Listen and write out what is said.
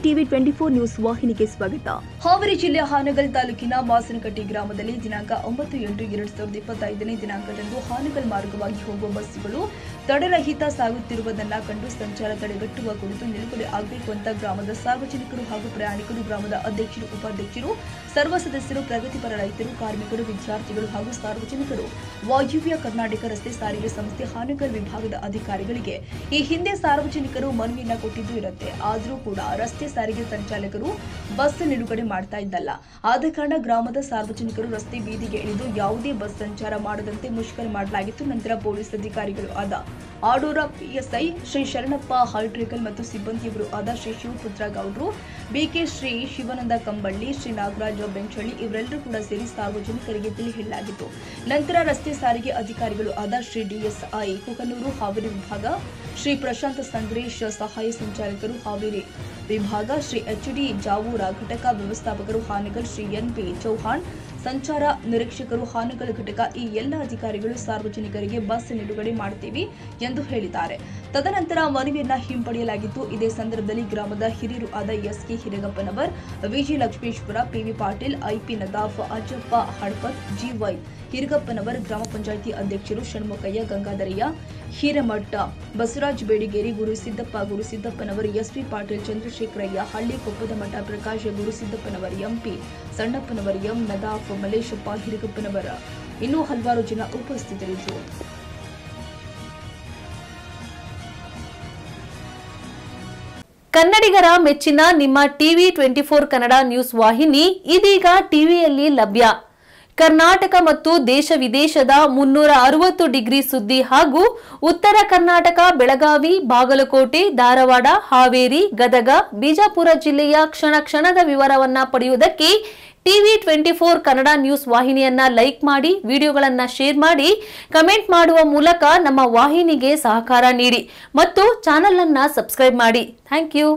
TV 24 news ವಾಹಿನಿಗೆ ಸ್ವಾಗತ. ಹಾವೇರಿ ಜಿಲ್ಲೆಯ ಹಾನಗಲ್ ತಾಲೂಕಿನ ಮಾಸನಕಟ್ಟಿ ಗ್ರಾಮದಲ್ಲಿ ದಿನಾಂಕ 9/8/2025 ದಿನಾಂಕದಂದು ಹಾನಗಲ್ ಮಾರ್ಗವಾಗಿ ಹೋಗುವ ಬಸ್ಸುಗಳು ತಡೆರಹಿತ ಸಾಗುತ್ತಿರುವುದನ್ನು ಕಂಡು ಸಂಚಾರ ತಡೆಗಟ್ಟುವ ಕುರಿತು ನಿಲುಗಡೆ ಆಗಬೇಕು ಅಂತ ಗ್ರಾಮದ ಸಾರ್ವಜನಿಕರು ಹಾಗೂ ಪ್ರಯಾಣಿಕರು, ಗ್ರಾಮದ ಅಧ್ಯಕ್ಷರು, ಉಪಾಧ್ಯಕ್ಷರು, ಸರ್ವ ಸದಸ್ಯರು, ಪ್ರಗತಿಪರ ರೈತರು, ಕಾರ್ಮಿಕರು, ವಿದ್ಯಾರ್ಥಿಗಳು ಹಾಗೂ ಸಾರ್ವಜನಿಕರು ವಾಯುವ್ಯ ಕರ್ನಾಟಕ ರಸ್ತೆ ಸಾರಿಗೆ ಸಂಸ್ಥೆ ಹಾನಗಲ್ ವಿಭಾಗದ ಅಧಿಕಾರಿಗಳಿಗೆ ಈ ಹಿಂದೆ ಸಾರ್ವಜನಿಕರು ಮನವಿಯನ್ನ ಕೊಟ್ಟಿದ್ದು ಇರುತ್ತೆ. ಆದರೂ ಕೂಡ ರಸ್ತೆ ಸಾರಿಗೆ ಸಂಚಾಲಕರು ಬಸ್ ನಿಲುಗಡೆ ಮಾಡ್ತಾ ಇದ್ದಲ್ಲ. ಆದ ಕಾರಣ ಗ್ರಾಮದ ಸಾರ್ವಜನಿಕರು ರಸ್ತೆ ಬೀದಿಗೆ ಇಳಿದು ಯಾವುದೇ ಬಸ್ ಸಂಚಾರ ಮಾಡದಂತೆ ಮುಷ್ಕರ ಮಾಡಲಾಗಿತ್ತು. ನಂತರ ಪೊಲೀಸ್ ಅಧಿಕಾರಿಗಳು ಆದ ಆಡೂರ ಪಿಎಸ್ಐ ಶ್ರೀ ಶರಣಪ್ಪ ಹಳ್ಟ್ರೇಕಲ್ ಮತ್ತು ಸಿಬ್ಬಂದಿಯವರು ಆದ ಶ್ರೀ ಶಿವಪುತ್ರ ಗೌಡ್ರು, ಬಿಕೆ ಶ್ರೀ ಶಿವಾನಂದ ಕಂಬಳ್ಳಿ, ಶ್ರೀ ನಾಗರಾಜ ಬೆಂಚಳ್ಳಿ ಇವರೆಲ್ಲರೂ ಕೂಡ ಸೇರಿ ಸಾರ್ವಜನಿಕರಿಗೆ ತಿಳಿ ಹೇಳಲಾಗಿತ್ತು. ನಂತರ ರಸ್ತೆ ಸಾರಿಗೆ ಅಧಿಕಾರಿಗಳು ಆದ ಶ್ರೀ ಡಿಎಸ್ಐ ಕುಕನೂರು ಹಾವೇರಿ ವಿಭಾಗ, ಶ್ರೀ ಪ್ರಶಾಂತ್ ಸಂಗ್ರೇಶ್ ಸಹಾಯ ಸಂಚಾಲಕರು ಹಾವೇರಿ ವಿಭಾಗ, ಶ್ರೀ ಎಚ್ಡಿ ಜಾವೂರ ಘಟಕ ವ್ಯವಸ್ಥಾಪಕರು ಹಾನಗಲ್, ಶ್ರೀ ಎನ್ಪಿ ಚೌಹಾಣ್ ಸಂಚಾರ ನಿರೀಕ್ಷಕರು ಹಾನಗಲ್ ಘಟಕ ಈ ಎಲ್ಲ ಅಧಿಕಾರಿಗಳು ಸಾರ್ವಜನಿಕರಿಗೆ ಬಸ್ ನಿಲುಗಡೆ ಮಾಡುತ್ತೀವಿ ಎಂದು ಹೇಳಿದ್ದಾರೆ. ತದನಂತರ ಮನವಿಯನ್ನ ಹಿಂಪಡೆಯಲಾಗಿತ್ತು. ಇದೇ ಸಂದರ್ಭದಲ್ಲಿ ಗ್ರಾಮದ ಹಿರಿಯರು ಆದ SK Hiragappanavar, VG Lakshmeshwar, PV Patil, IP Nadaf, Ajjappa Hadpat, GY Hiragappanavar, ಗ್ರಾಮ ಪಂಚಾಯಿತಿ ಅಧ್ಯಕ್ಷರು ಷಣ್ಮುಖಯ್ಯ, ಗಂಗಾಧರಯ್ಯ ಹಿರಮಠ, ಬಸವರಾಜ್ ಬೇಡಿಗೇರಿ, ಗುರುಸಿದ್ದಪ್ಪನವರ್, ಎಸ್ಪಿ ಪಾಟೀಲ್, ಚಂದ್ರಶೇಖರಯ್ಯ, ಹಳ್ಳಿ ಕೊಪ್ಪದ ಮಠ, ಪ್ರಕಾಶ್ ಗುರುಸಿದ್ದಪ್ಪನವರ್, ಎಂಪಿ ಸಣ್ಣಪ್ಪನವರ್, ಎಂ ನದಾಫ್, ಮಲೇಶಪ್ಪ ಹಿರಗಪ್ಪನವರ ಇನ್ನೂ ಹಲವಾರು ಜನ ಉಪಸ್ಥಿತರಿದ್ದರು. ಕನ್ನಡಿಗರ ಮೆಚ್ಚಿನ ನಿಮ್ಮ ಟಿವಿ 24 ಕನ್ನಡ ನ್ಯೂಸ್ ವಾಹಿನಿ ಇದೀಗ ಟಿವಿಯಲ್ಲಿ ಲಭ್ಯ. ಕರ್ನಾಟಕ ಮತ್ತು ದೇಶ ವಿದೇಶದ 360 ಡಿಗ್ರಿ ಸುದ್ದಿ ಹಾಗೂ ಉತ್ತರ ಕರ್ನಾಟಕ, ಬೆಳಗಾವಿ, ಬಾಗಲಕೋಟೆ, ಧಾರವಾಡ, ಹಾವೇರಿ, ಗದಗ, ಬಿಜಾಪುರ ಜಿಲ್ಲೆಯ ಕ್ಷಣ ಕ್ಷಣದ ವಿವರವನ್ನ ಪಡೆಯುವುದಕ್ಕೆ ಟಿವಿ 24 ಕನ್ನಡ ನ್ಯೂಸ್ ವಾಹಿನಿಯನ್ನ ಲೈಕ್ ಮಾಡಿ, ವಿಡಿಯೋಗಳನ್ನ ಶೇರ್ ಮಾಡಿ, ಕಮೆಂಟ್ ಮಾಡುವ ಮೂಲಕ ನಮ್ಮ ವಾಹಿನಿಗೆ ಸಹಕಾರ ನೀಡಿ ಮತ್ತು ಚಾನೆಲ್ ಅನ್ನ ಸಬ್ಸ್ಕ್ರೈಬ್ ಮಾಡಿ. Thank you.